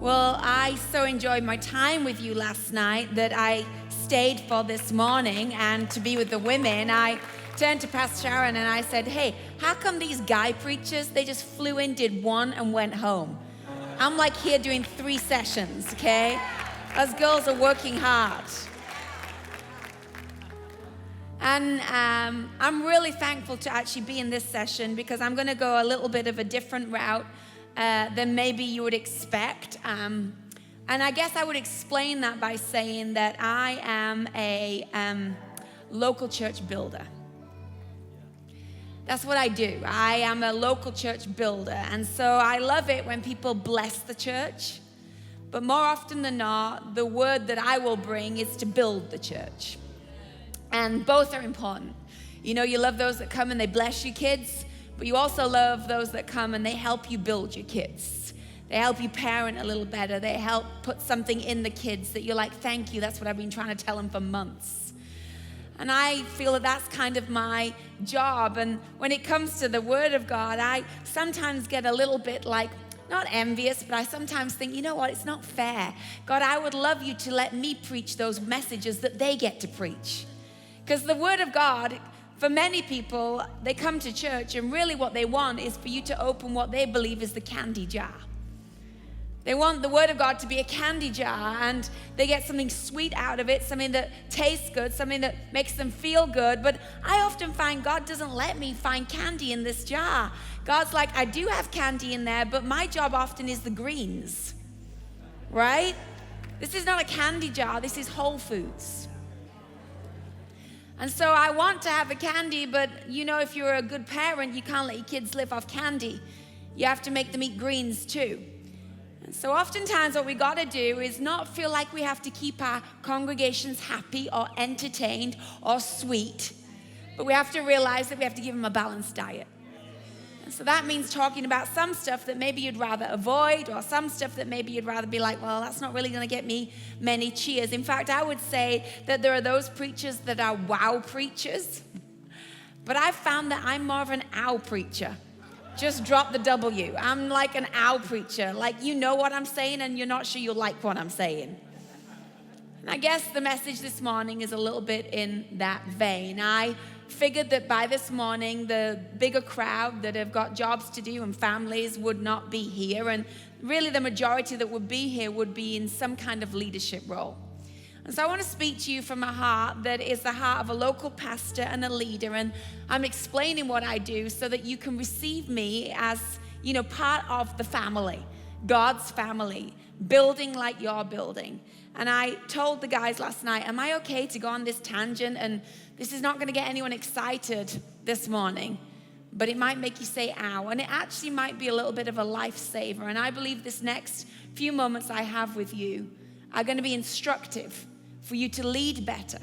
Well, I so enjoyed my time with you last night that I stayed for this morning and to be with the women. I turned to Pastor Sharon and I said, hey, how come these guy preachers, they just flew in, did one and went home? I'm like here doing 3 sessions, okay? Us girls are working hard. And I'm really thankful to actually be in this session because I'm going to go a little bit of a different route than maybe you would expect. And I guess I would explain that by saying that I am a local church builder. That's what I do. I am a local church builder. And so I love it when people bless the church. But more often than not, the word that I will bring is to build the church. And both are important. You know, you love those that come and they bless you kids, but you also love those that come and they help you build your kids. They help you parent a little better. They help put something in the kids that you're like, thank you, that's what I've been trying to tell them for months. And I feel that that's kind of my job. And when it comes to the Word of God, I sometimes get a little bit like, not envious, but I sometimes think, you know what, it's not fair. God, I would love you to let me preach those messages that they get to preach. Because the Word of God, for many people, they come to church and really what they want is for you to open what they believe is the candy jar. They want the Word of God to be a candy jar and they get something sweet out of it, something that tastes good, something that makes them feel good. But I often find God doesn't let me find candy in this jar. God's like, I do have candy in there, but my job often is the greens, right? This is not a candy jar, this is Whole Foods. And so I want to have a candy, but you know, if you're a good parent, you can't let your kids live off candy. You have to make them eat greens too. And so oftentimes what we got to do is not feel like we have to keep our congregations happy or entertained or sweet, but we have to realize that we have to give them a balanced diet. And so that means talking about some stuff that maybe you'd rather avoid or some stuff that maybe you'd rather be like, well, that's not really going to get me many cheers. In fact, I would say that there are those preachers that are wow preachers, but I've found that I'm more of an ow preacher. Just drop the W. I'm like an ow preacher. Like, you know what I'm saying and you're not sure you'll like what I'm saying. And I guess the message this morning is a little bit in that vein. I figured that by this morning, the bigger crowd that have got jobs to do and families would not be here. And really the majority that would be here would be in some kind of leadership role. And so I want to speak to you from a heart that is the heart of a local pastor and a leader. And I'm explaining what I do so that you can receive me as, you know, part of the family, God's family, building like you're building. And I told the guys last night, am I okay to go on this tangent? And this is not going to get anyone excited this morning, but it might make you say, ow. And it actually might be a little bit of a lifesaver. And I believe this next few moments I have with you are going to be instructive for you to lead better.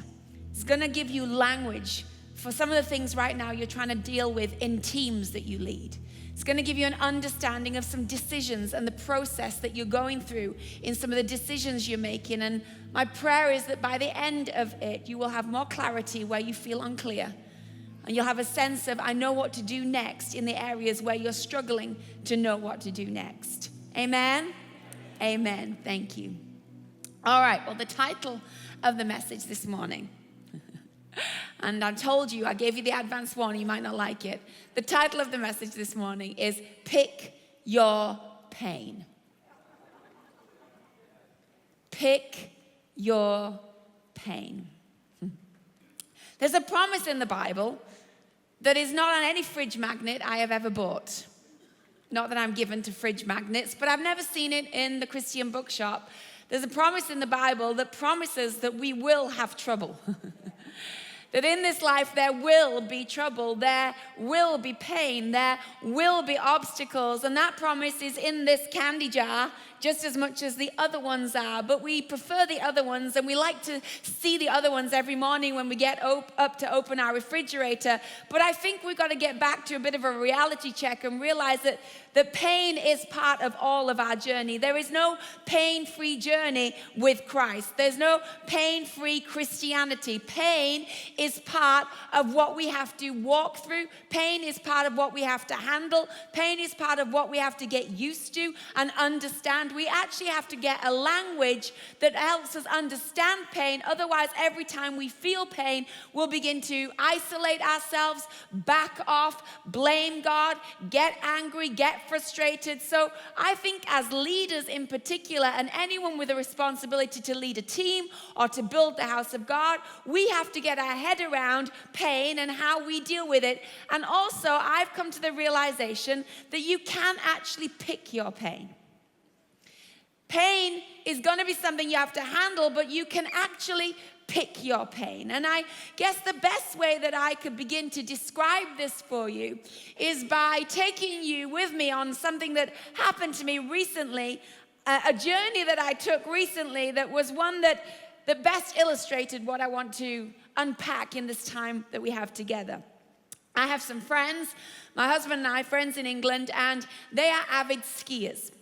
It's going to give you language for some of the things right now you're trying to deal with in teams that you lead. It's going to give you an understanding of some decisions and the process that you're going through in some of the decisions you're making. And my prayer is that by the end of it, you will have more clarity where you feel unclear. And you'll have a sense of, I know what to do next in the areas where you're struggling to know what to do next. Amen? Amen. Thank you. All right. Well, the title of the message this morning, and I told you, I gave you the advance warning, you might not like it. The title of the message this morning is Pick Your Pain. Pick your pain. There's a promise in the Bible that is not on any fridge magnet I have ever bought. Not that I'm given to fridge magnets, but I've never seen it in the Christian bookshop. There's a promise in the Bible that promises that we will have trouble. That in this life there will be trouble, there will be pain, there will be obstacles, and that promise is in this candy jar just as much as the other ones are, but we prefer the other ones, and we like to see the other ones every morning when we get up to open our refrigerator. But I think we've got to get back to a bit of a reality check and realize that pain is part of all of our journey. There is no pain-free journey with Christ. There's no pain-free Christianity. Pain is part of what we have to walk through. Pain is part of what we have to handle. Pain is part of what we have to get used to and understand. We actually have to get a language that helps us understand pain. Otherwise, every time we feel pain, we'll begin to isolate ourselves, back off, blame God, get angry, get frustrated. So I think as leaders in particular, and anyone with a responsibility to lead a team or to build the house of God, we have to get our head around pain and how we deal with it. And also, I've come to the realization that you can actually pick your pain. Pain is going to be something you have to handle, but you can actually pick your pain. And I guess the best way that I could begin to describe this for you is by taking you with me on something that happened to me recently, a journey that I took recently that was one that best illustrated what I want to unpack in this time that we have together. I have some friends, my husband and I, friends in England, and they are avid skiers.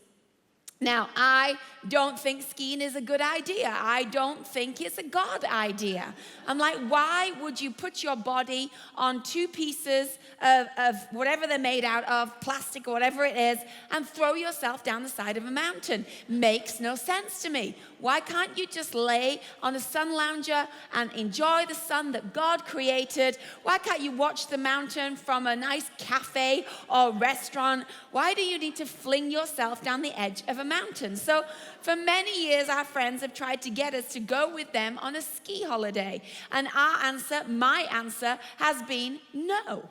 Now, I don't think skiing is a good idea. I don't think it's a God idea. I'm like, why would you put your body on two pieces of whatever they're made out of, plastic or whatever it is, and throw yourself down the side of a mountain? Makes no sense to me. Why can't you just lay on a sun lounger and enjoy the sun that God created? Why can't you watch the mountain from a nice cafe or restaurant? Why do you need to fling yourself down the edge of a mountain? So for many years, our friends have tried to get us to go with them on a ski holiday. And our answer, my answer, has been no.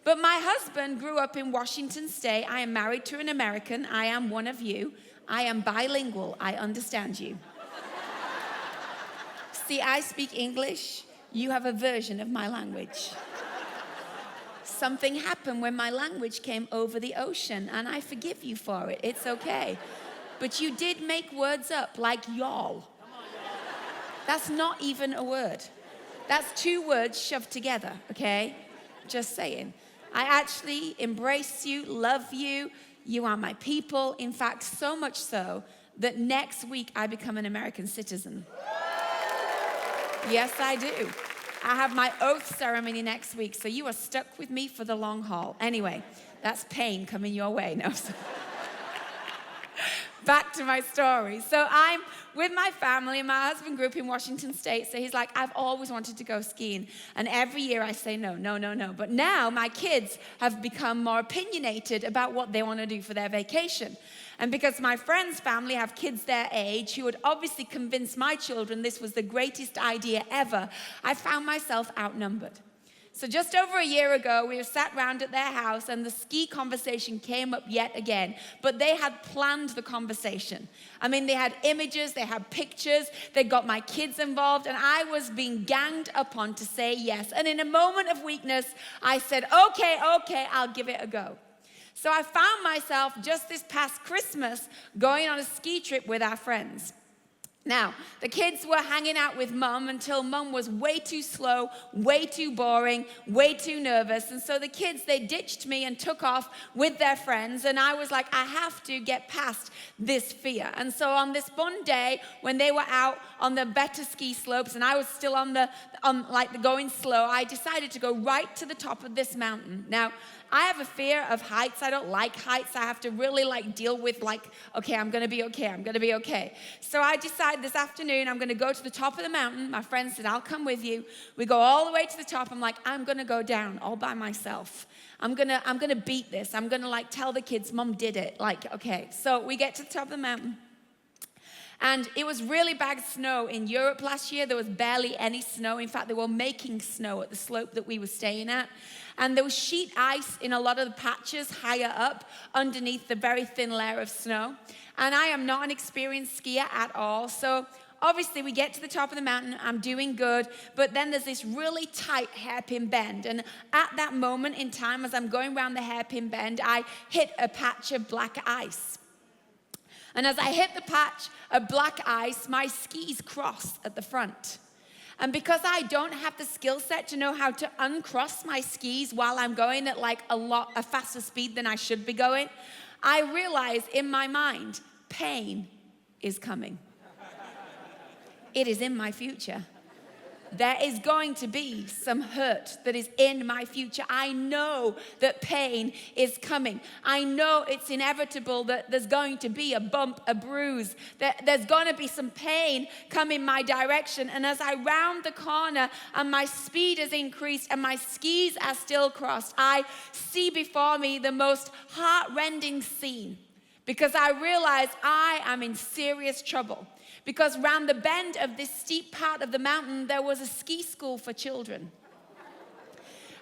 But my husband grew up in Washington State. I am married to an American. I am one of you. I am bilingual. I understand you. See, I speak English. You have a version of my language. Something happened when my language came over the ocean, and I forgive you for it. It's okay. But you did make words up like y'all. That's not even a word. That's two words shoved together, okay? Just saying. I actually embrace you, love you. You are my people. In fact, so much so that next week I become an American citizen. Yes, I do. I have my oath ceremony next week, so you are stuck with me for the long haul. Anyway, that's pain coming your way. No. Back to my story. So I'm with my family, and my husband grew up in Washington State, so he's like, I've always wanted to go skiing. And every year I say no. But now my kids have become more opinionated about what they want to do for their vacation. And because my friend's family have kids their age who would obviously convince my children this was the greatest idea ever, I found myself outnumbered. So just over a year ago, we were sat round at their house and the ski conversation came up yet again. But they had planned the conversation. I mean, they had images, they had pictures, they got my kids involved, and I was being ganged upon to say yes. And in a moment of weakness, I said, okay, I'll give it a go. So I found myself just this past Christmas going on a ski trip with our friends. Now, the kids were hanging out with mum until mum was way too slow, way too boring, way too nervous. And so the kids, they ditched me and took off with their friends. And I was like, I have to get past this fear. And so on this one day, when they were out on the better ski slopes and I was still on the going slow, I decided to go right to the top of this mountain. Now, I have a fear of heights. I don't like heights. I have to really deal with okay, I'm going to be okay. So I decided this afternoon I'm going to go to the top of the mountain. My friend said, I'll come with you. We go all the way to the top. I'm like, I'm going to go down all by myself. I'm going to beat this. I'm going to tell the kids, Mom did it. Okay. So we get to the top of the mountain. And it was really bad snow in Europe last year. There was barely any snow. In fact, they were making snow at the slope that we were staying at. And there was sheet ice in a lot of the patches higher up underneath the very thin layer of snow. And I am not an experienced skier at all. So obviously we get to the top of the mountain. I'm doing good. But then there's this really tight hairpin bend. And at that moment in time, as I'm going around the hairpin bend, I hit a patch of black ice. And as I hit the patch of black ice, my skis cross at the front. And because I don't have the skill set to know how to uncross my skis while I'm going at a faster speed than I should be going, I realize in my mind, pain is coming. It is in my future. there is going to be some hurt that is in my future. I know that pain is coming. I know it's inevitable that there's going to be a bump, a bruise, that there's going to be some pain coming my direction. And as I round the corner and my speed has increased and my skis are still crossed, I see before me the most heart-rending scene, because I realize I am in serious trouble. Because round the bend of this steep part of the mountain, there was a ski school for children.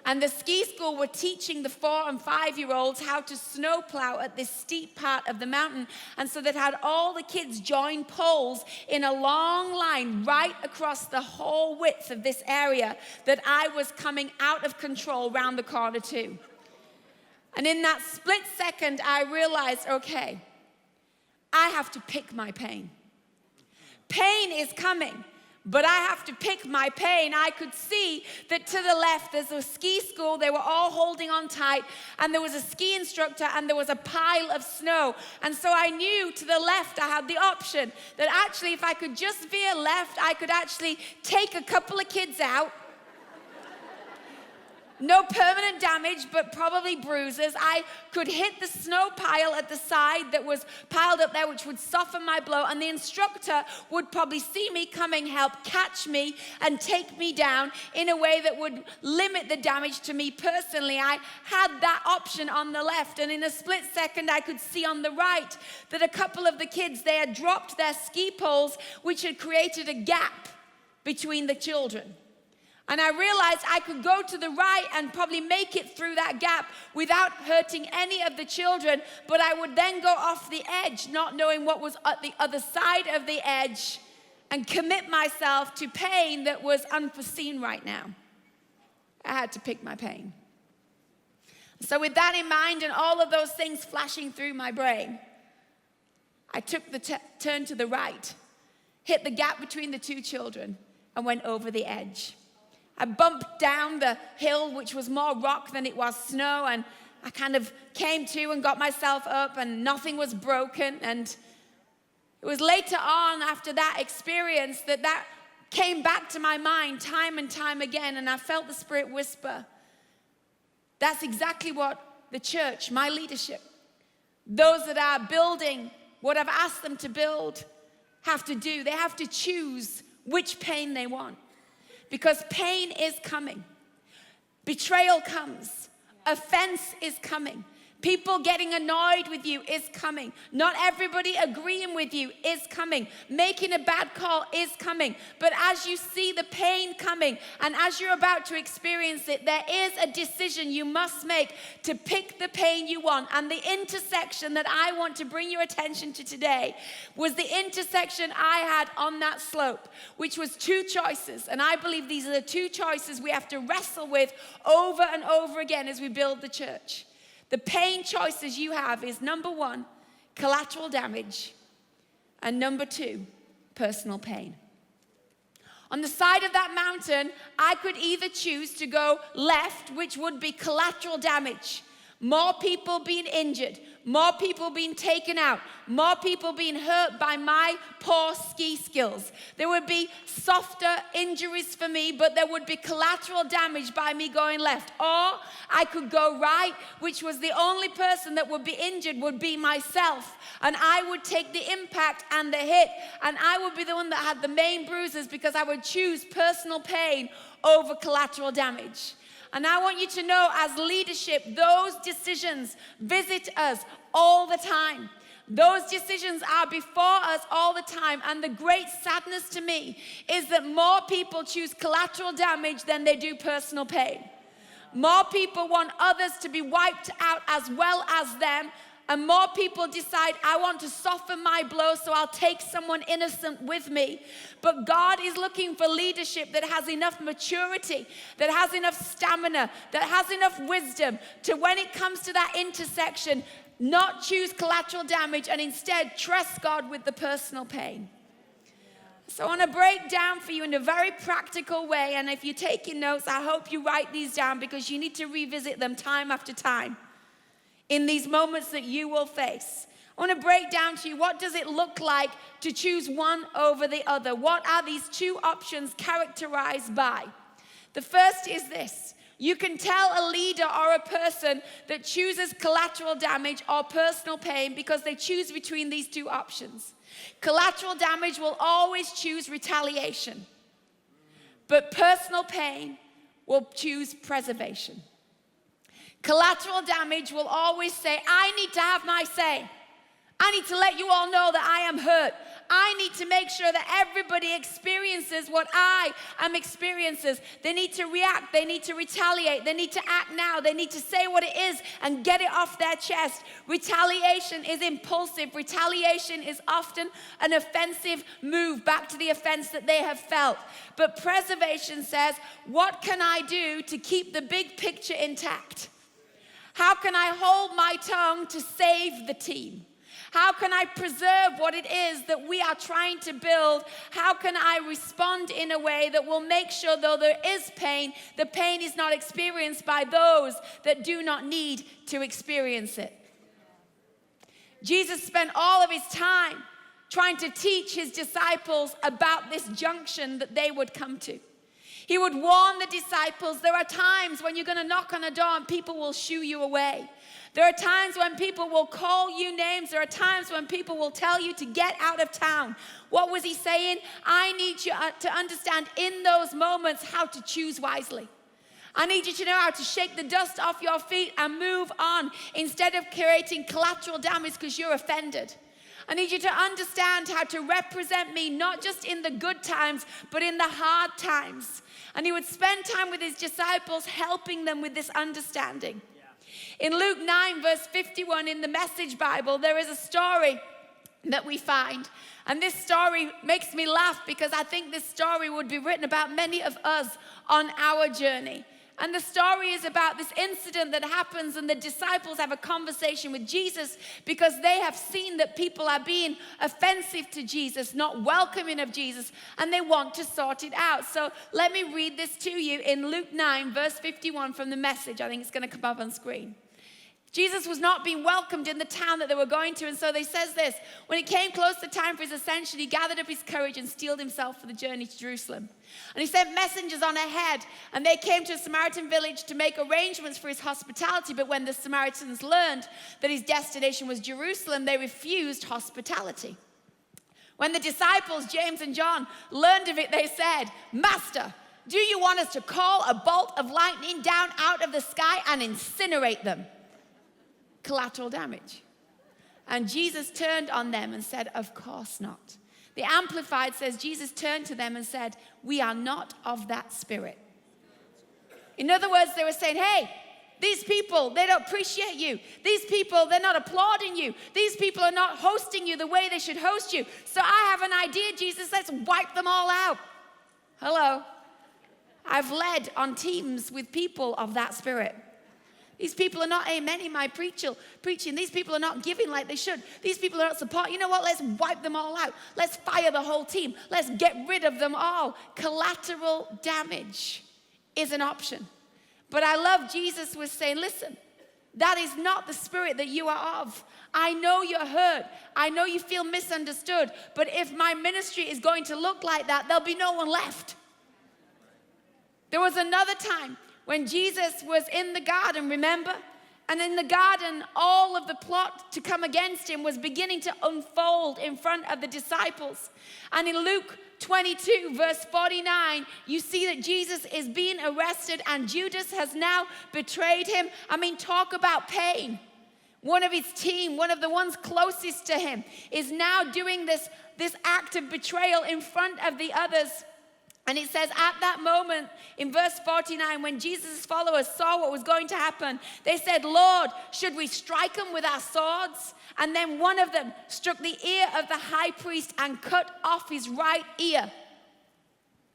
And the ski school were teaching the 4 and 5-year-olds how to snowplow at this steep part of the mountain. And so they had all the kids join poles in a long line right across the whole width of this area that I was coming out of control round the corner to. And in that split second, I realized, okay, I have to pick my pain. Pain is coming, but I have to pick my pain. I could see that to the left, there's a ski school. They were all holding on tight, and there was a ski instructor, and there was a pile of snow. And so I knew to the left, I had the option that actually, if I could just veer left, I could actually take a couple of kids out. No permanent damage, but probably bruises. I could hit the snow pile at the side that was piled up there, which would soften my blow. And the instructor would probably see me coming, help catch me and take me down in a way that would limit the damage to me personally. I had that option on the left. And in a split second, I could see on the right that a couple of the kids, they had dropped their ski poles, which had created a gap between the children. And I realized I could go to the right and probably make it through that gap without hurting any of the children, but I would then go off the edge, not knowing what was at the other side of the edge, and commit myself to pain that was unforeseen right now. I had to pick my pain. So with that in mind and all of those things flashing through my brain, I took the turn to the right, hit the gap between the two children, and went over the edge. I bumped down the hill, which was more rock than it was snow, and I kind of came to and got myself up, and nothing was broken. And it was later on after that experience that came back to my mind time and time again, and I felt the Spirit whisper, that's exactly what the church, my leadership, those that are building what I've asked them to build, have to do. They have to choose which pain they want. Because pain is coming. Betrayal comes. Offense is coming. People getting annoyed with you is coming. Not everybody agreeing with you is coming. Making a bad call is coming. But as you see the pain coming and as you're about to experience it, there is a decision you must make to pick the pain you want. And the intersection that I want to bring your attention to today was the intersection I had on that slope, which was two choices. And I believe these are the two choices we have to wrestle with over and over again as we build the church. The pain choices you have is number 1, collateral damage, and number 2, personal pain. On the side of that mountain, I could either choose to go left, which would be collateral damage, more people being injured, more people being taken out, more people being hurt by my poor ski skills. There would be softer injuries for me, but there would be collateral damage by me going left. Or I could go right, which was the only person that would be injured would be myself. And I would take the impact and the hit, and I would be the one that had the main bruises because I would choose personal pain over collateral damage. And I want you to know, as leadership, those decisions visit us all the time. Those decisions are before us all the time. And the great sadness to me is that more people choose collateral damage than they do personal pain. More people want others to be wiped out as well as them. And more people decide, I want to soften my blow, so I'll take someone innocent with me. But God is looking for leadership that has enough maturity, that has enough stamina, that has enough wisdom to, when it comes to that intersection, not choose collateral damage and instead trust God with the personal pain. So I want to break down for you in a very practical way. And if you're taking notes, I hope you write these down because you need to revisit them time after time. In these moments that you will face, I want to break down to you, what does it look like to choose one over the other? What are these two options characterized by? The first is this. You can tell a leader or a person that chooses collateral damage or personal pain because they choose between these two options. Collateral damage will always choose retaliation, but personal pain will choose preservation. Collateral damage will always say, I need to have my say. I need to let you all know that I am hurt. I need to make sure that everybody experiences what I am experiencing. They need to react. They need to retaliate. They need to act now. They need to say what it is and get it off their chest. Retaliation is impulsive. Retaliation is often an offensive move back to the offense that they have felt. But preservation says, what can I do to keep the big picture intact? How can I hold my tongue to save the team? How can I preserve what it is that we are trying to build? How can I respond in a way that will make sure, though there is pain, the pain is not experienced by those that do not need to experience it? Jesus spent all of his time trying to teach his disciples about this junction that they would come to. He would warn the disciples, there are times when you're going to knock on a door and people will shoo you away. There are times when people will call you names. There are times when people will tell you to get out of town. What was he saying? I need you to understand in those moments how to choose wisely. I need you to know how to shake the dust off your feet and move on instead of creating collateral damage because you're offended. I need you to understand how to represent me, not just in the good times, but in the hard times. And he would spend time with his disciples, helping them with this understanding. In Luke 9, verse 51 in the Message Bible, there is a story that we find. And this story makes me laugh because I think this story would be written about many of us on our journey. And the story is about this incident that happens, and the disciples have a conversation with Jesus because they have seen that people are being offensive to Jesus, not welcoming of Jesus, and they want to sort it out. So let me read this to you in Luke 9, verse 51 from the Message. I think it's going to come up on screen. Jesus was not being welcomed in the town that they were going to, and so they says this, when it came close to time for his ascension, he gathered up his courage and steeled himself for the journey to Jerusalem. And he sent messengers on ahead, and they came to a Samaritan village to make arrangements for his hospitality. But when the Samaritans learned that his destination was Jerusalem, they refused hospitality. When the disciples, James and John, learned of it, they said, Master, do you want us to call a bolt of lightning down out of the sky and incinerate them? Collateral damage. And Jesus turned on them and said, of course not. The Amplified says, Jesus turned to them and said, we are not of that spirit. In other words, they were saying, hey, these people, they don't appreciate you. These people, they're not applauding you. These people are not hosting you the way they should host you. So I have an idea, Jesus, let's wipe them all out. Hello. I've led on teams with people of that spirit. These people are not amening my preaching. These people are not giving like they should. These people are not supporting. You know what? Let's wipe them all out. Let's fire the whole team. Let's get rid of them all. Collateral damage is an option. But I love Jesus was saying, listen, that is not the spirit that you are of. I know you're hurt. I know you feel misunderstood. But if my ministry is going to look like that, there'll be no one left. There was another time when Jesus was in the garden, remember? And in the garden, all of the plot to come against him was beginning to unfold in front of the disciples. And in Luke 22, verse 49, you see that Jesus is being arrested and Judas has now betrayed him. I mean, talk about pain. One of his team, one of the ones closest to him, is now doing this act of betrayal in front of the others. And it says at that moment in verse 49, when Jesus' followers saw what was going to happen, they said, Lord, should we strike him with our swords? And then one of them struck the ear of the high priest and cut off his right ear.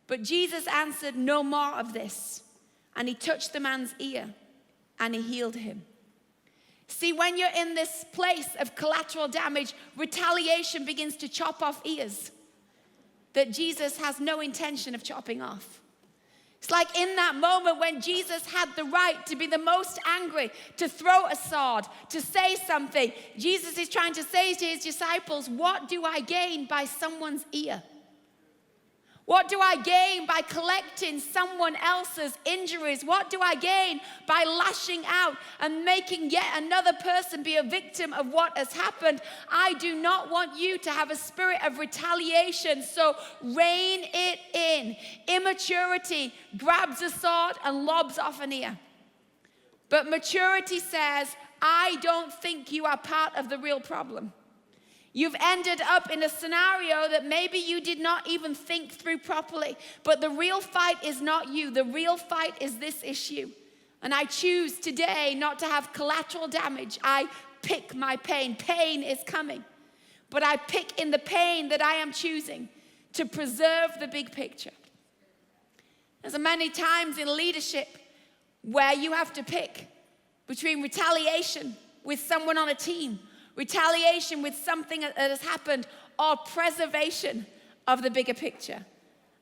But Jesus answered, no more of this. And he touched the man's ear and he healed him. See, when you're in this place of collateral damage, retaliation begins to chop off ears that Jesus has no intention of chopping off. It's like in that moment when Jesus had the right to be the most angry, to throw a sword, to say something. Jesus is trying to say to his disciples, what do I gain by someone's ear? What do I gain by collecting someone else's injuries? What do I gain by lashing out and making yet another person be a victim of what has happened? I do not want you to have a spirit of retaliation, so rein it in. Immaturity grabs a sword and lobs off an ear. But maturity says, I don't think you are part of the real problem. You've ended up in a scenario that maybe you did not even think through properly. But the real fight is not you. The real fight is this issue. And I choose today not to have collateral damage. I pick my pain. Pain is coming. But I pick in the pain that I am choosing to preserve the big picture. There's many times in leadership where you have to pick between retaliation with someone on a team, retaliation with something that has happened, or preservation of the bigger picture.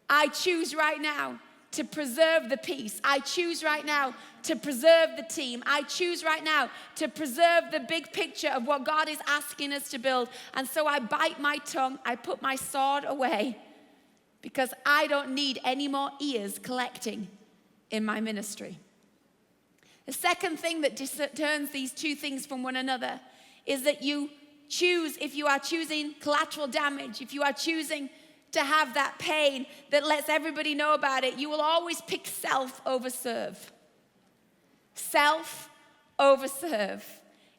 I choose right now to preserve the peace. I choose right now to preserve the team. I choose right now to preserve the big picture of what God is asking us to build. And so I bite my tongue. I put my sword away because I don't need any more ears collecting in my ministry. The second thing that turns these two things from one another is that you choose, if you are choosing collateral damage, if you are choosing to have that pain that lets everybody know about it, you will always pick self over serve. Self over serve.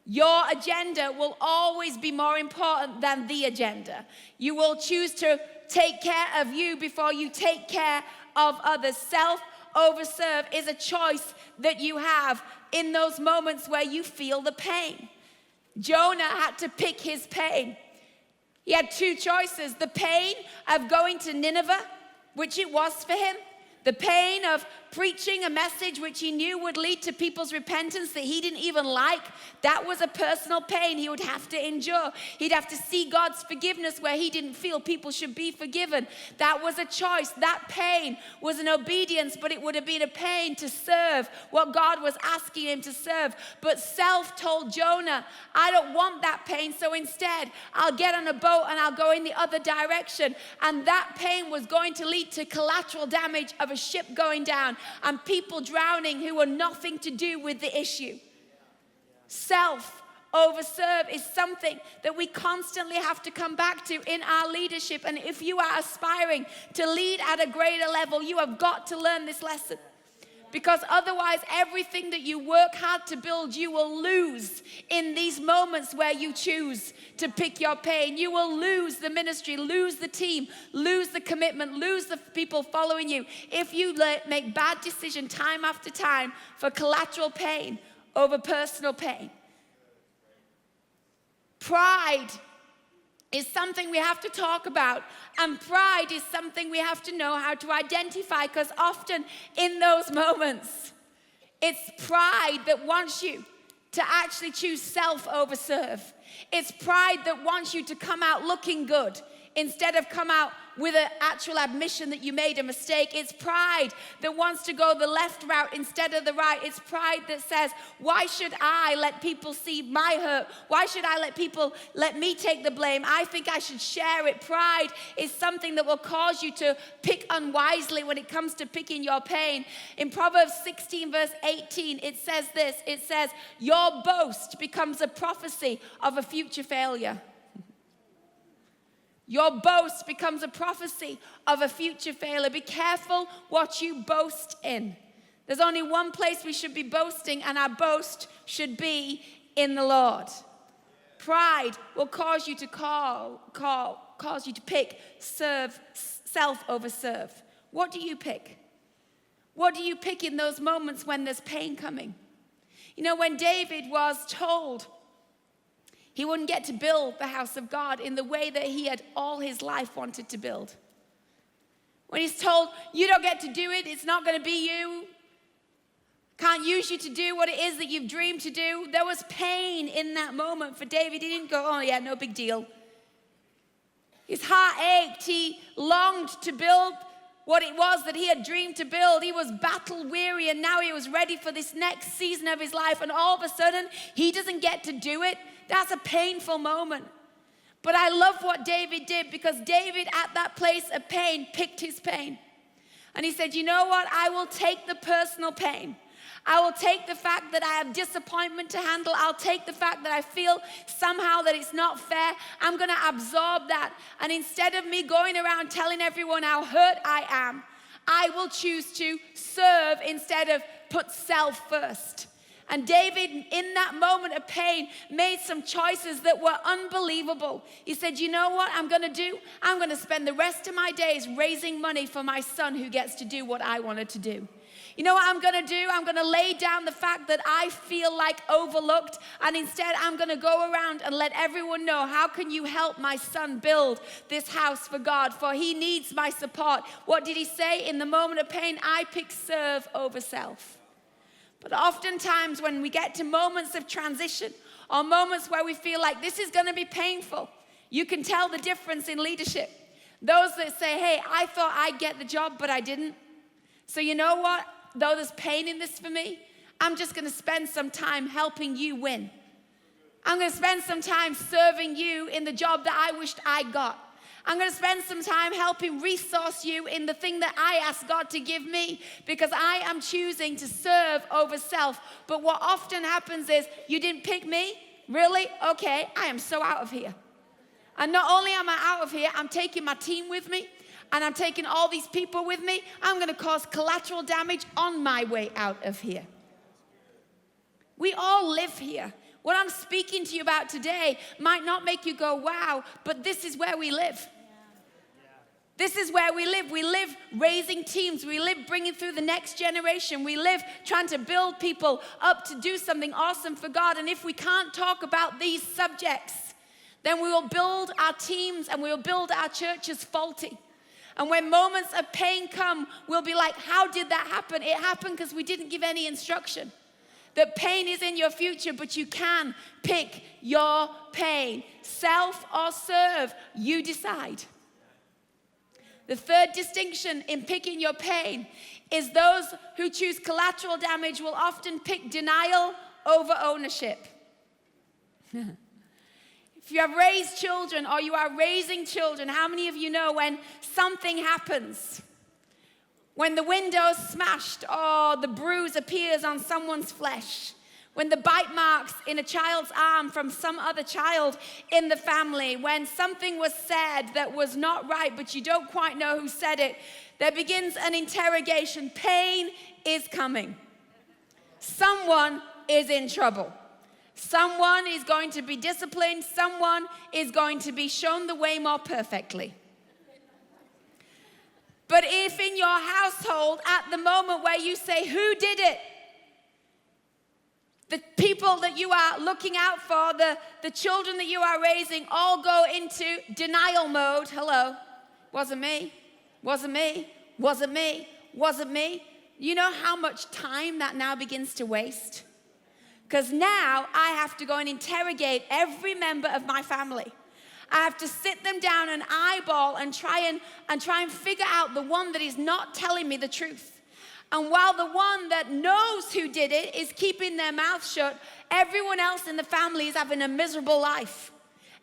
Your agenda will always be more important than the agenda. You will choose to take care of you before you take care of others. Self over serve is a choice that you have in those moments where you feel the pain. Jonah had to pick his pain. He had two choices: the pain of going to Nineveh, which it was for him, the pain of preaching a message which he knew would lead to people's repentance that he didn't even like. That was a personal pain he would have to endure. He'd have to see God's forgiveness where he didn't feel people should be forgiven. That was a choice. That pain was an obedience, but it would have been a pain to serve what God was asking him to serve. But self told Jonah, I don't want that pain, so instead I'll get on a boat and I'll go in the other direction. And that pain was going to lead to collateral damage of a ship going down and people drowning who were nothing to do with the issue. Self over serve is something that we constantly have to come back to in our leadership. And if you are aspiring to lead at a greater level, you have got to learn this lesson. Because otherwise, everything that you work hard to build, you will lose in these moments where you choose to pick your pain. You will lose the ministry, lose the team, lose the commitment, lose the people following you if you make bad decisions time after time for collateral pain over personal pain. Pride is something we have to talk about, and pride is something we have to know how to identify, because often in those moments it's pride that wants you to actually choose self over serve. It's pride that wants you to come out looking good instead of come out with an actual admission that you made a mistake. It's pride that wants to go the left route instead of the right. It's pride that says, why should I let people see my hurt? Why should I let me take the blame? I think I should share it. Pride is something that will cause you to pick unwisely when it comes to picking your pain. In Proverbs 16 verse 18, it says this. It says, your boast becomes a prophecy of a future failure. Your boast becomes a prophecy of a future failure. Be careful what you boast in. There's only one place we should be boasting, and our boast should be in the Lord. Pride will cause you to cause you to pick self over serve. What do you pick? What do you pick in those moments when there's pain coming? You know, when David was told he wouldn't get to build the house of God in the way that he had all his life wanted to build. When he's told, you don't get to do it, it's not going to be you. Can't use you to do what it is that you've dreamed to do. There was pain in that moment for David. He didn't go, oh yeah, no big deal. His heart ached. He longed to build what it was that he had dreamed to build. He was battle weary, and now he was ready for this next season of his life, and all of a sudden he doesn't get to do it. That's a painful moment. But I love what David did, because David at that place of pain picked his pain. And he said, you know what? I will take the personal pain. I will take the fact that I have disappointment to handle. I'll take the fact that I feel somehow that it's not fair. I'm going to absorb that. And instead of me going around telling everyone how hurt I am, I will choose to serve instead of put self first. And David, in that moment of pain, made some choices that were unbelievable. He said, you know what I'm going to do? I'm going to spend the rest of my days raising money for my son who gets to do what I wanted to do. You know what I'm going to do? I'm going to lay down the fact that I feel like overlooked, and instead I'm going to go around and let everyone know, how can you help my son build this house for God? For he needs my support. What did he say? In the moment of pain, I pick serve over self. But oftentimes when we get to moments of transition, or moments where we feel like this is going to be painful, you can tell the difference in leadership. Those that say, hey, I thought I'd get the job, but I didn't. So you know what? Though there's pain in this for me, I'm just going to spend some time helping you win. I'm going to spend some time serving you in the job that I wished I got. I'm going to spend some time helping resource you in the thing that I asked God to give me, because I am choosing to serve over self. But what often happens is, you didn't pick me? Really? Okay, I am so out of here. And not only am I out of here, I'm taking my team with me. And I'm taking all these people with me. I'm going to cause collateral damage on my way out of here. We all live here. What I'm speaking to you about today might not make you go, wow, but this is where we live. This is where we live. We live raising teams. We live bringing through the next generation. We live trying to build people up to do something awesome for God. And if we can't talk about these subjects, then we will build our teams and we will build our churches faulty. And when moments of pain come, we'll be like, how did that happen? It happened because we didn't give any instruction. That pain is in your future, but you can pick your pain. Self or serve, you decide. The third distinction in picking your pain is those who choose collateral damage will often pick denial over ownership. If you have raised children or you are raising children, how many of you know when something happens? When the window's smashed or the bruise appears on someone's flesh. When the bite marks in a child's arm from some other child in the family. When something was said that was not right, but you don't quite know who said it. There begins an interrogation. Pain is coming. Someone is in trouble. Someone is going to be disciplined. Someone is going to be shown the way more perfectly. But if in your household, at the moment where you say, who did it? The people that you are looking out for, the children that you are raising, all go into denial mode. Hello. Wasn't me. Wasn't me. Wasn't me. Wasn't me. You know how much time that now begins to waste? Because now I have to go and interrogate every member of my family. I have to sit them down and eyeball and try and figure out the one that is not telling me the truth. And while the one that knows who did it is keeping their mouth shut, everyone else in the family is having a miserable life.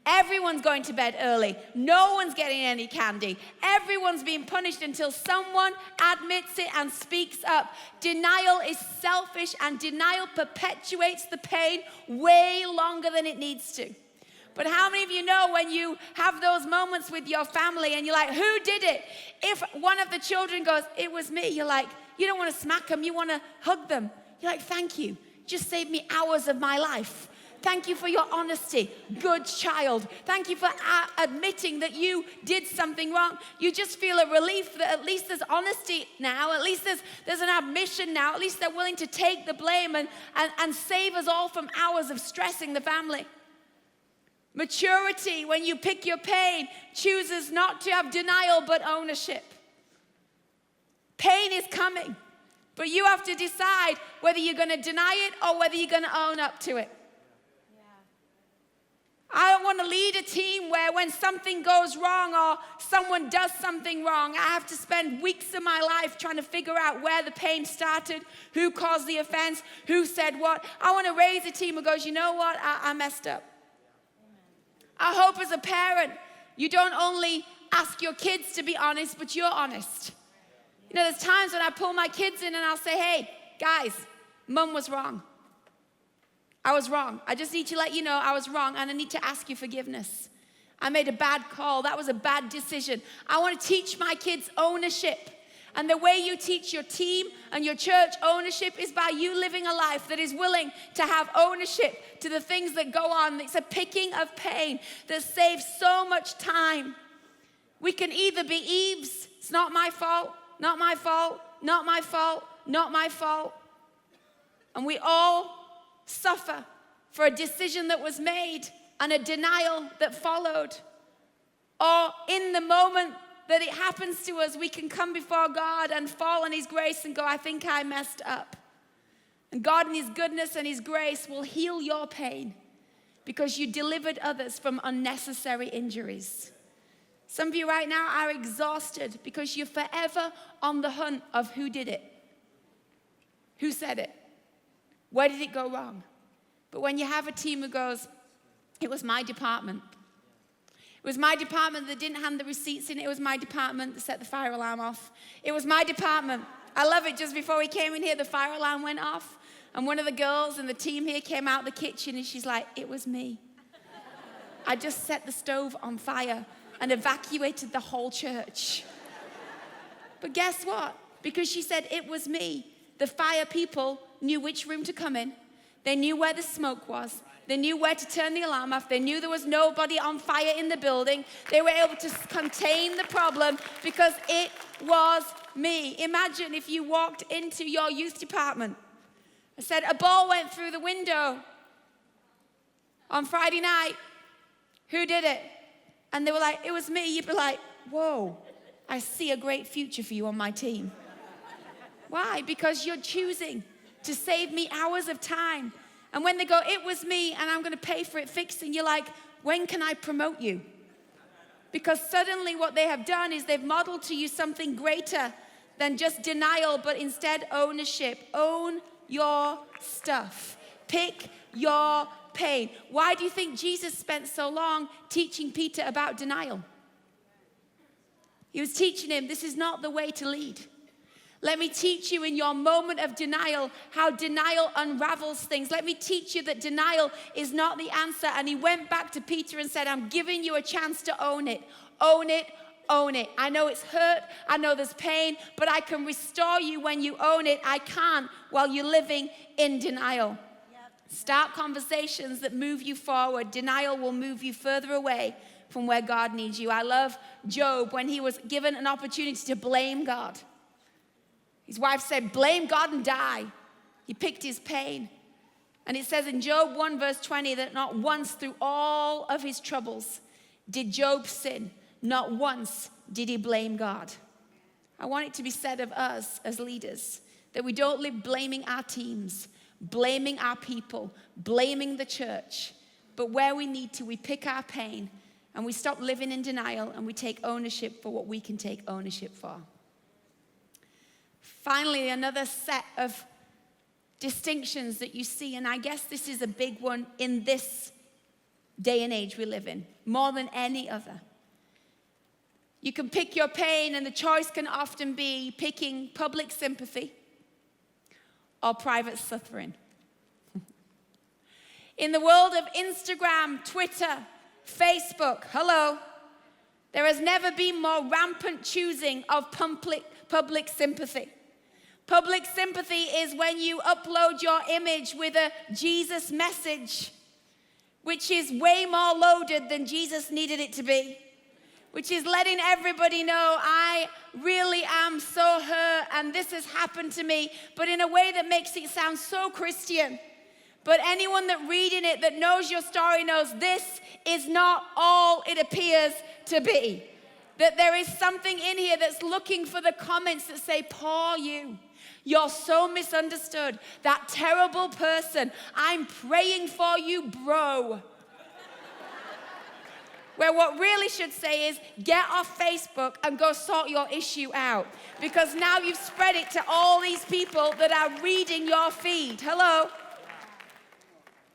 Everyone's going to bed early. No one's getting any candy. Everyone's being punished until someone admits it and speaks up. Denial is selfish, and denial perpetuates the pain way longer than it needs to. But how many of you know when you have those moments with your family and you're like, who did it? If one of the children goes, it was me, you're like, you don't want to smack them, you want to hug them. You're like, thank you. Just saved me hours of my life. Thank you for your honesty. Good child. Thank you for admitting that you did something wrong. You just feel a relief that at least there's honesty now. At least there's an admission now. At least they're willing to take the blame and save us all from hours of stressing the family. Maturity, when you pick your pain, chooses not to have denial but ownership. Pain is coming, but you have to decide whether you're going to deny it or whether you're going to own up to it. I don't want to lead a team where when something goes wrong or someone does something wrong, I have to spend weeks of my life trying to figure out where the pain started, who caused the offense, who said what. I want to raise a team who goes, you know what, I messed up. I hope as a parent, you don't only ask your kids to be honest, but you're honest. You know, there's times when I pull my kids in and I'll say, hey, guys, Mum was wrong. I was wrong. I just need to let you know I was wrong, and I need to ask you forgiveness. I made a bad call. That was a bad decision. I want to teach my kids ownership. And the way you teach your team and your church ownership is by you living a life that is willing to have ownership to the things that go on. It's a picking of pain that saves so much time. We can either be Eves. It's not my fault, not my fault, not my fault, not my fault. And we all suffer for a decision that was made and a denial that followed. Or in the moment that it happens to us, we can come before God and fall on His grace and go, I think I messed up. And God in His goodness and His grace will heal your pain because you delivered others from unnecessary injuries. Some of you right now are exhausted because you're forever on the hunt of who did it, who said it. Where did it go wrong? But when you have a team who goes, it was my department. It was my department that didn't hand the receipts in. It was my department that set the fire alarm off. It was my department. I love it. Just before we came in here, the fire alarm went off. And one of the girls in the team here came out the kitchen and she's like, it was me. I just set the stove on fire and evacuated the whole church. But guess what? Because she said, it was me, the fire people knew which room to come in. They knew where the smoke was. They knew where to turn the alarm off. They knew there was nobody on fire in the building. They were able to contain the problem because it was me. Imagine if you walked into your youth department and said, a ball went through the window on Friday night. Who did it? And they were like, it was me. You'd be like, whoa, I see a great future for you on my team. Why? Because you're choosing to save me hours of time. And when they go, it was me, and I'm going to pay for it fixing, you're like, when can I promote you? Because suddenly what they have done is they've modeled to you something greater than just denial, but instead ownership. Own your stuff. Pick your pain. Why do you think Jesus spent so long teaching Peter about denial? He was teaching him, this is not the way to lead. Let me teach you in your moment of denial how denial unravels things. Let me teach you that denial is not the answer. And he went back to Peter and said, I'm giving you a chance to own it. Own it, own it. I know it's hurt. I know there's pain, but I can restore you when you own it. I can't while you're living in denial. Start conversations that move you forward. Denial will move you further away from where God needs you. I love Job when he was given an opportunity to blame God. His wife said, blame God and die. He picked his pain. And it says in Job 1 verse 20 that not once through all of his troubles did Job sin. Not once did he blame God. I want it to be said of us as leaders that we don't live blaming our teams, blaming our people, blaming the church. But where we need to, we pick our pain and we stop living in denial and we take ownership for what we can take ownership for. Finally, another set of distinctions that you see, and I guess this is a big one in this day and age we live in, more than any other. You can pick your pain, and the choice can often be picking public sympathy or private suffering. In the world of Instagram, Twitter, Facebook, hello, there has never been more rampant choosing of public sympathy. Public sympathy is when you upload your image with a Jesus message, which is way more loaded than Jesus needed it to be, which is letting everybody know, I really am so hurt and this has happened to me, but in a way that makes it sound so Christian. But anyone that reading it, that knows your story, knows this is not all it appears to be. That there is something in here that's looking for the comments that say, poor you. You're so misunderstood. That terrible person. I'm praying for you, bro. Where what really should say is, get off Facebook and go sort your issue out. Because now you've spread it to all these people that are reading your feed. Hello?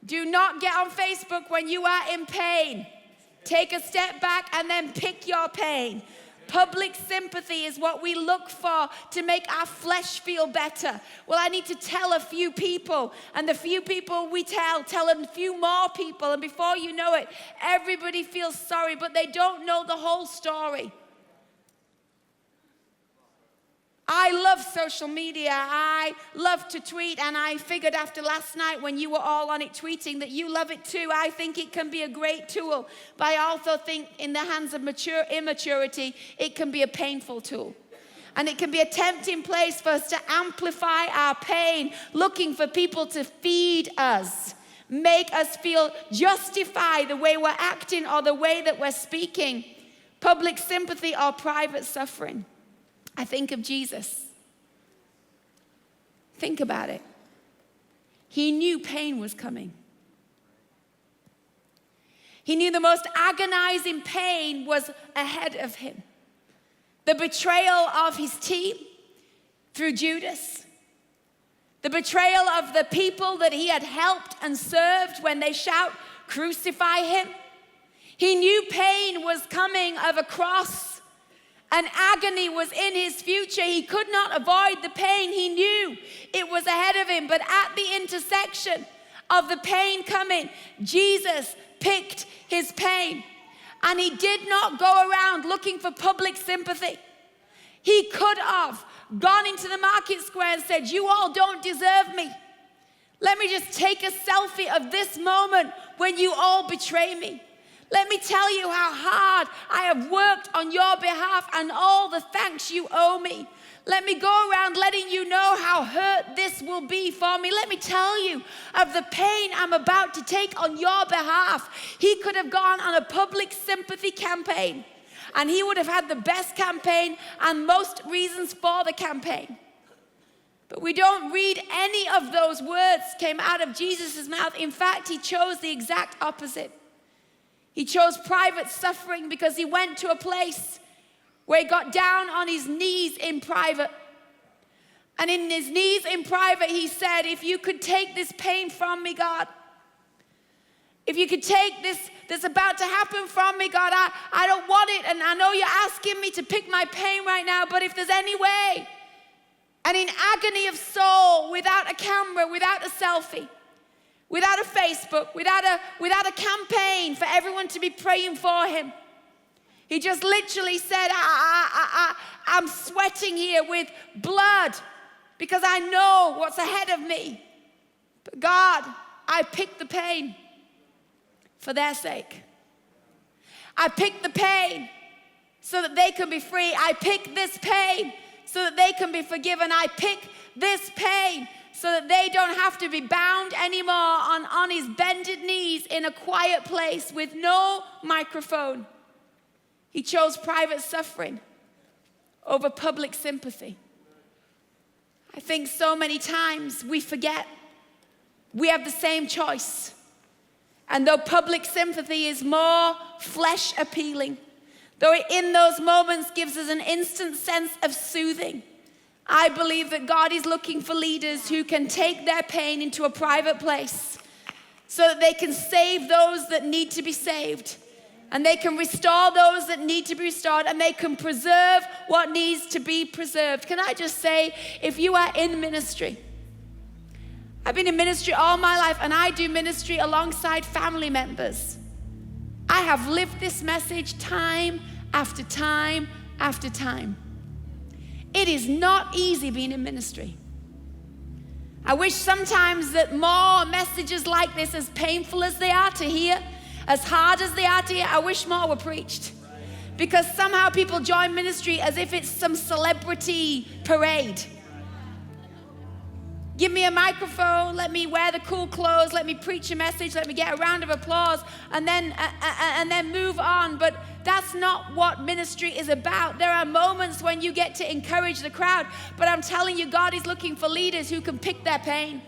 Do not get on Facebook when you are in pain. Take a step back and then pick your pain. Public sympathy is what we look for to make our flesh feel better. Well, I need to tell a few people, and the few people we tell a few more people, and before you know it, everybody feels sorry, but they don't know the whole story. I love social media. I love to tweet, and I figured after last night when you were all on it tweeting that you love it too. I think it can be a great tool, but I also think in the hands of immaturity, it can be a painful tool. And it can be a tempting place for us to amplify our pain, looking for people to feed us, make us feel justify the way we're acting or the way that we're speaking. Public sympathy or private suffering. I think of Jesus. Think about it. He knew pain was coming. He knew the most agonizing pain was ahead of him. The betrayal of his team through Judas. The betrayal of the people that he had helped and served when they shout, "Crucify him." He knew pain was coming of a cross. And agony was in his future. He could not avoid the pain. He knew it was ahead of him. But at the intersection of the pain coming, Jesus picked his pain. And he did not go around looking for public sympathy. He could have gone into the market square and said, "You all don't deserve me. Let me just take a selfie of this moment when you all betray me. Let me tell you how hard I have worked on your behalf and all the thanks you owe me. Let me go around letting you know how hurt this will be for me. Let me tell you of the pain I'm about to take on your behalf." He could have gone on a public sympathy campaign, and he would have had the best campaign and most reasons for the campaign. But we don't read any of those words came out of Jesus' mouth. In fact, he chose the exact opposite. He chose private suffering because he went to a place where he got down on his knees in private. And in his knees in private, he said, "If you could take this pain from me, God. If you could take this that's about to happen from me, God, I don't want it. And I know you're asking me to pick my pain right now, but if there's any way." And in agony of soul, without a camera, without a selfie, without a Facebook, without a campaign for everyone to be praying for him. He just literally said, I'm sweating here with blood because I know what's ahead of me. But God, I picked the pain for their sake. I picked the pain so that they can be free. I picked this pain so that they can be forgiven. I pick this pain so that they don't have to be bound anymore on his bended knees in a quiet place with no microphone. He chose private suffering over public sympathy. I think so many times we forget we have the same choice. And though public sympathy is more flesh appealing, though it in those moments gives us an instant sense of soothing, I believe that God is looking for leaders who can take their pain into a private place so that they can save those that need to be saved, and they can restore those that need to be restored, and they can preserve what needs to be preserved. Can I just say, if you are in ministry, I've been in ministry all my life, and I do ministry alongside family members. I have lived this message time after time after time. It is not easy being in ministry. I wish sometimes that more messages like this, as painful as they are to hear, as hard as they are to hear, I wish more were preached. Because somehow people join ministry as if it's some celebrity parade. Give me a microphone, let me wear the cool clothes, let me preach a message, let me get a round of applause, and then move on. But that's not what ministry is about. There are moments when you get to encourage the crowd, but I'm telling you, God is looking for leaders who can pick their pain.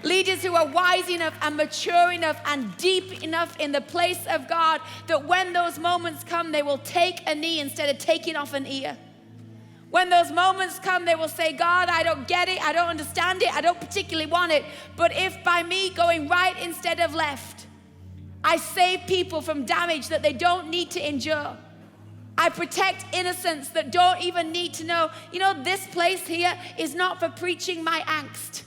Leaders who are wise enough and mature enough and deep enough in the place of God that when those moments come, they will take a knee instead of taking off an ear. When those moments come, they will say, God, I don't get it, I don't understand it, I don't particularly want it, but if by me going right instead of left, I save people from damage that they don't need to endure. I protect innocents that don't even need to know. You know, this place here is not for preaching my angst.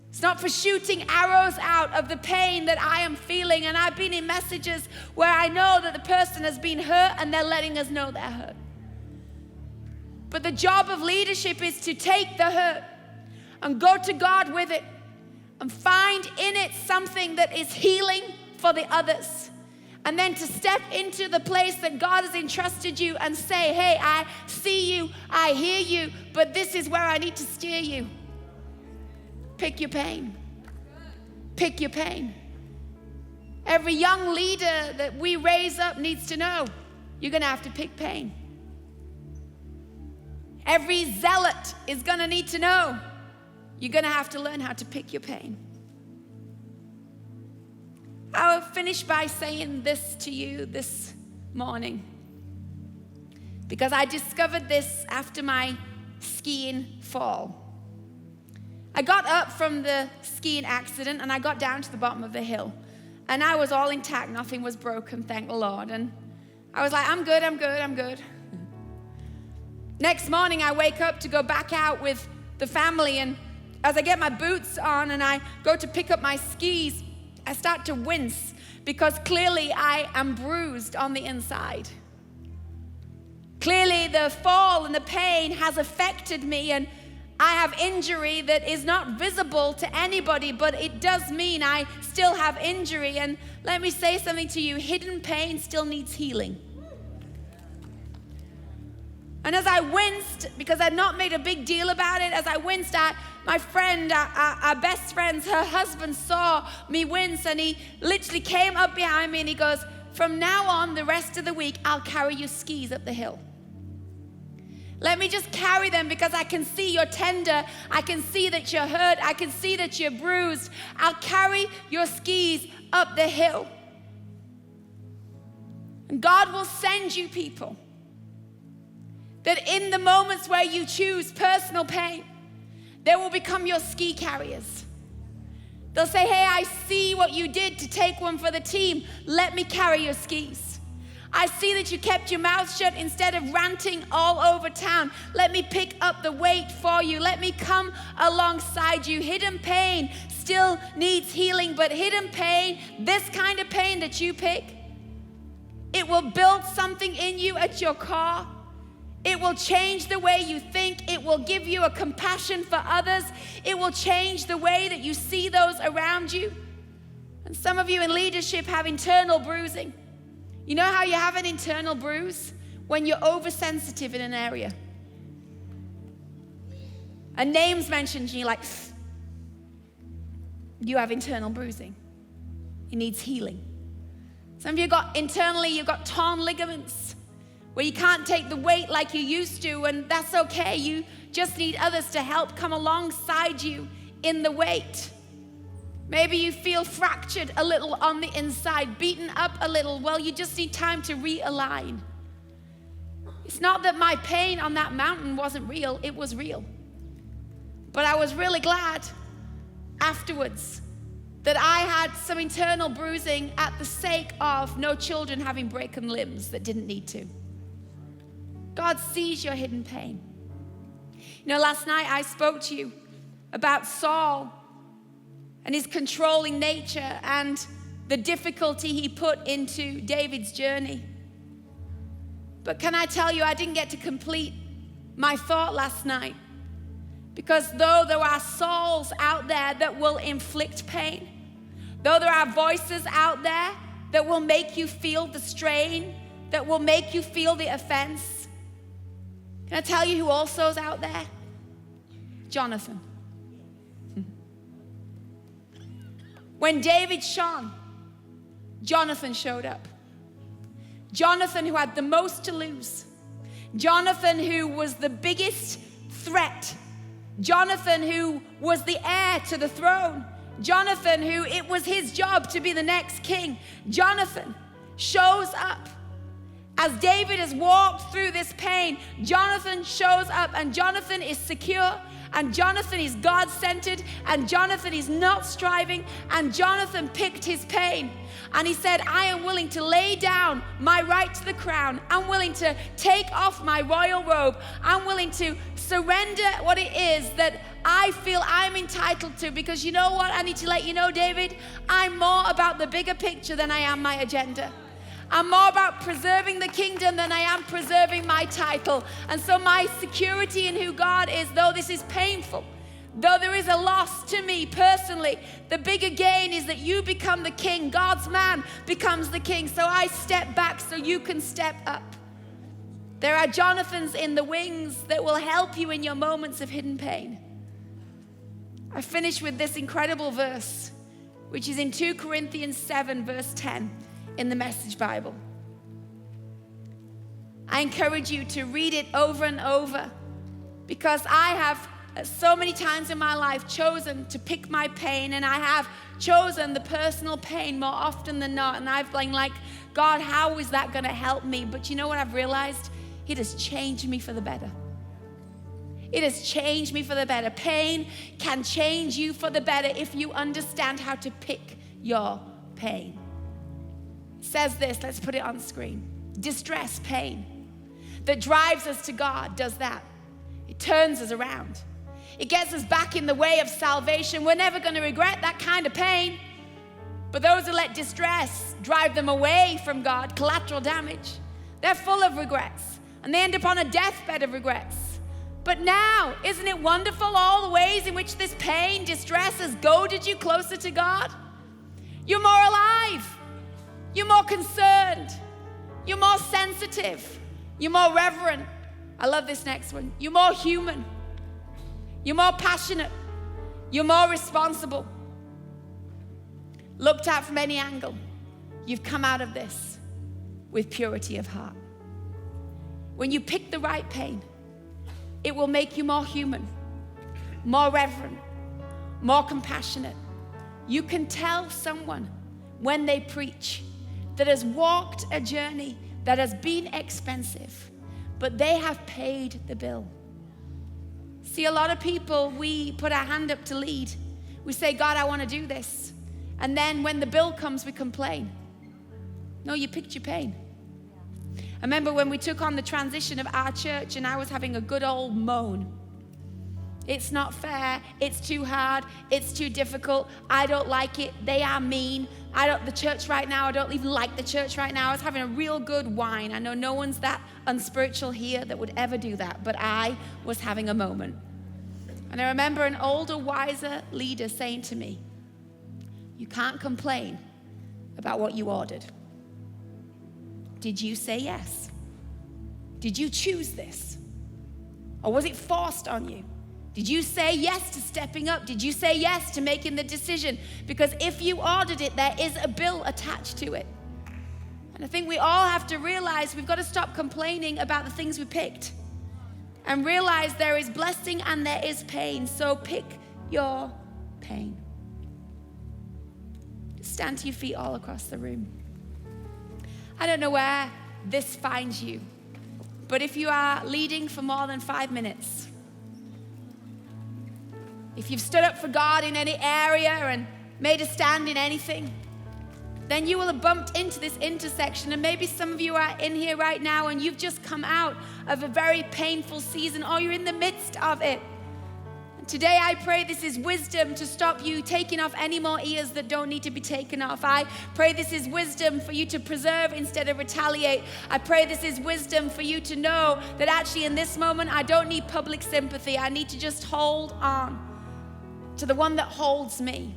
It's not for shooting arrows out of the pain that I am feeling. And I've been in messages where I know that the person has been hurt and they're letting us know they're hurt. But the job of leadership is to take the hurt and go to God with it and find in it something that is healing for the others. And then to step into the place that God has entrusted you and say, hey, I see you, I hear you, but this is where I need to steer you. Pick your pain. Pick your pain. Every young leader that we raise up needs to know you're going to have to pick pain. Every zealot is going to need to know you're going to have to learn how to pick your pain. I'll finish by saying this to you this morning, because I discovered this after my skiing fall. I got up from the skiing accident and I got down to the bottom of the hill and I was all intact, nothing was broken, thank the Lord. And I was like, I'm good. Next morning I wake up to go back out with the family, and as I get my boots on and I go to pick up my skis, I start to wince because clearly I am bruised on the inside. Clearly the fall and the pain has affected me, and I have injury that is not visible to anybody, but it does mean I still have injury. And let me say something to you, hidden pain still needs healing. And as I winced, because I'd not made a big deal about it, as I winced, my friend, our best friend, her husband saw me wince, and he literally came up behind me and he goes, from now on, the rest of the week, I'll carry your skis up the hill. Let me just carry them because I can see you're tender. I can see that you're hurt. I can see that you're bruised. I'll carry your skis up the hill. And God will send you people that in the moments where you choose personal pain, they will become your ski carriers. They'll say, hey, I see what you did to take one for the team. Let me carry your skis. I see that you kept your mouth shut instead of ranting all over town. Let me pick up the weight for you. Let me come alongside you. Hidden pain still needs healing, but hidden pain, this kind of pain that you pick, it will build something in you at your core. It will change the way you think. It will give you a compassion for others. It will change the way that you see those around you. And some of you in leadership have internal bruising. You know how you have an internal bruise? When you're oversensitive in an area. A name's mentioned and you're like, you have internal bruising. It needs healing. Some of you you've got torn ligaments where you can't take the weight like you used to, and that's okay. You just need others to help come alongside you in the weight. Maybe you feel fractured a little on the inside, beaten up a little. Well, you just need time to realign. It's not that my pain on that mountain wasn't real, it was real. But I was really glad afterwards that I had some internal bruising at the sake of no children having broken limbs that didn't need to. God sees your hidden pain. You know, last night I spoke to you about Saul and his controlling nature and the difficulty he put into David's journey. But can I tell you, I didn't get to complete my thought last night, because though there are Sauls out there that will inflict pain, though there are voices out there that will make you feel the strain, that will make you feel the offense, can I tell you who also is out there? Jonathan. When David shone, Jonathan showed up. Jonathan, who had the most to lose. Jonathan, who was the biggest threat Jonathan, who was the heir to the throne. Jonathan, who it was his job to be the next king. Jonathan shows up. As David has walked through this pain, Jonathan shows up, and Jonathan is secure, and Jonathan is God-centered, and Jonathan is not striving, and Jonathan picked his pain. And he said, I am willing to lay down my right to the crown. I'm willing to take off my royal robe. I'm willing to surrender what it is that I feel I'm entitled to, because you know what? I need to let you know, David, I'm more about the bigger picture than I am my agenda. I'm more about preserving the kingdom than I am preserving my title. And so my security in who God is, though this is painful, though there is a loss to me personally, the bigger gain is that you become the king. God's man becomes the king. So I step back so you can step up. There are Jonathans in the wings that will help you in your moments of hidden pain. I finish with this incredible verse, which is in 2 Corinthians 7, verse 10. In the Message Bible. I encourage you to read it over and over, because I have so many times in my life chosen to pick my pain, and I have chosen the personal pain more often than not, and I've been like, God, how is that going to help me? But you know what I've realized? It has changed me for the better. It has changed me for the better. Pain can change you for the better if you understand how to pick your pain. It says this, let's put it on screen. Distress, pain that drives us to God does that. It turns us around. It gets us back in the way of salvation. We're never going to regret that kind of pain. But those who let distress drive them away from God, collateral damage, they're full of regrets. And they end up on a deathbed of regrets. But now, isn't it wonderful all the ways in which this pain, distress has goaded you closer to God? You're more alive. You're more concerned. You're more sensitive. You're more reverent. I love this next one. You're more human. You're more passionate. You're more responsible. Looked at from any angle, you've come out of this with purity of heart. When you pick the right pain, it will make you more human, more reverent, more compassionate. You can tell someone when they preach that has walked a journey that has been expensive, but they have paid the bill. See, a lot of people, we put our hand up to lead. We say, God, I want to do this. And then when the bill comes, we complain. No, you picked your pain. I remember when we took on the transition of our church and I was having a good old moan. It's not fair, it's too hard, it's too difficult, I don't like it, they are mean, the church right now, I don't even like the church right now. I was having a real good whine. I know no one's that unspiritual here that would ever do that, but I was having a moment. And I remember an older, wiser leader saying to me, you can't complain about what you ordered. Did you say yes? Did you choose this? Or was it forced on you? Did you say yes to stepping up? Did you say yes to making the decision? Because if you ordered it, there is a bill attached to it. And I think we all have to realize we've got to stop complaining about the things we picked and realize there is blessing and there is pain. So pick your pain. Just stand to your feet all across the room. I don't know where this finds you, but if you are leading for more than 5 minutes, if you've stood up for God in any area and made a stand in anything, then you will have bumped into this intersection. And maybe some of you are in here right now and you've just come out of a very painful season, or you're in the midst of it. And today I pray this is wisdom to stop you taking off any more ears that don't need to be taken off. I pray this is wisdom for you to preserve instead of retaliate. I pray this is wisdom for you to know that actually in this moment I don't need public sympathy. I need to just hold on to the one that holds me.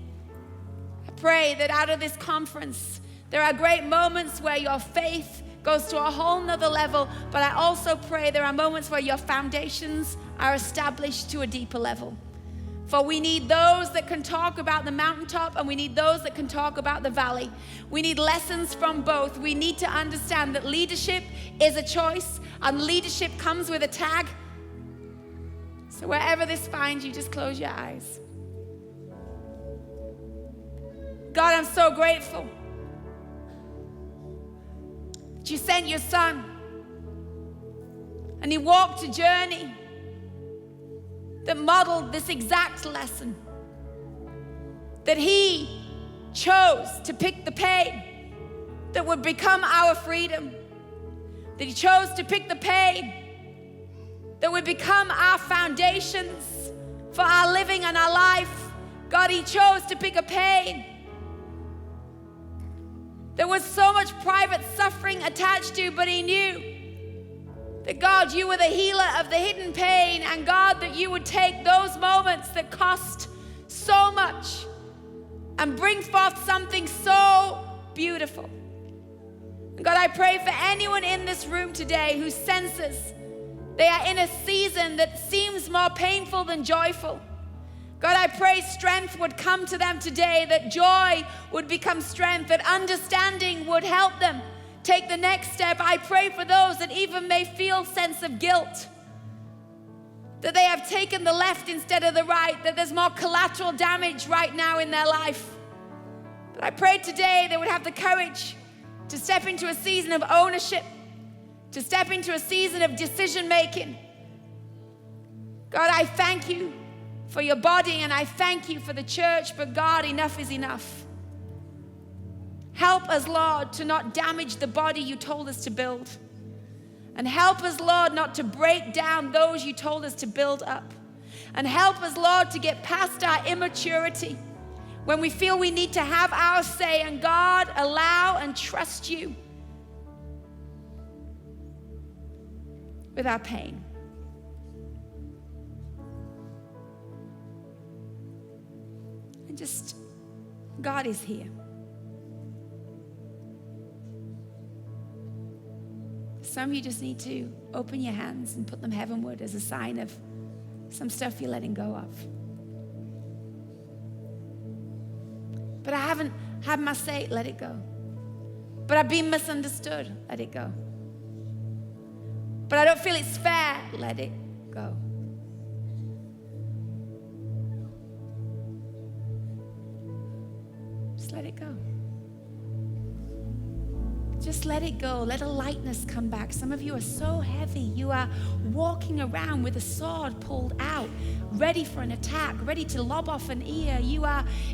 I pray that out of this conference, there are great moments where your faith goes to a whole nother level, but I also pray there are moments where your foundations are established to a deeper level. For we need those that can talk about the mountaintop, and we need those that can talk about the valley. We need lessons from both. We need to understand that leadership is a choice, and leadership comes with a tag. So wherever this finds you, just close your eyes. God, I'm so grateful that you sent your son and he walked a journey that modeled this exact lesson. That he chose to pick the pain that would become our freedom. That he chose to pick the pain that would become our foundations for our living and our life. God, he chose to pick a pain there was so much private suffering attached to, but he knew that God, you were the healer of the hidden pain, and God, that you would take those moments that cost so much and bring forth something so beautiful. And God, I pray for anyone in this room today who senses they are in a season that seems more painful than joyful. God, I pray strength would come to them today, that joy would become strength, that understanding would help them take the next step. I pray for those that even may feel sense of guilt, that they have taken the left instead of the right, that there's more collateral damage right now in their life. But I pray today they would have the courage to step into a season of ownership, to step into a season of decision making. God, I thank you for your body, and I thank you for the church, but God, enough is enough. Help us, Lord, to not damage the body you told us to build. And help us, Lord, not to break down those you told us to build up. And help us, Lord, to get past our immaturity when we feel we need to have our say. And God, allow and trust you with our pain. And just, God is here. Some of you just need to open your hands and put them heavenward as a sign of some stuff you're letting go of. But I haven't had my say, let it go. But I've been misunderstood, let it go. But I don't feel it's fair, let it go. Just let it go. Just let it go. Let a lightness come back. Some of you are so heavy. You are walking around with a sword pulled out, ready for an attack, ready to lob off an ear.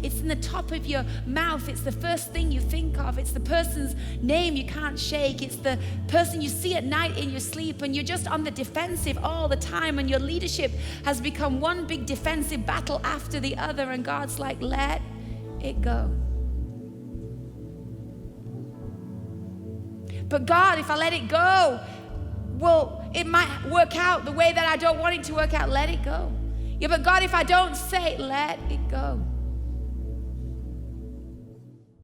It's in the top of your mouth. It's the first thing you think of. It's the person's name you can't shake. It's the person you see at night in your sleep, and you're just on the defensive all the time, and your leadership has become one big defensive battle after the other, and God's like, let it go. But God, if I let it go, well, it might work out the way that I don't want it to work out. Let it go. Yeah, but God, if I don't say it, let it go.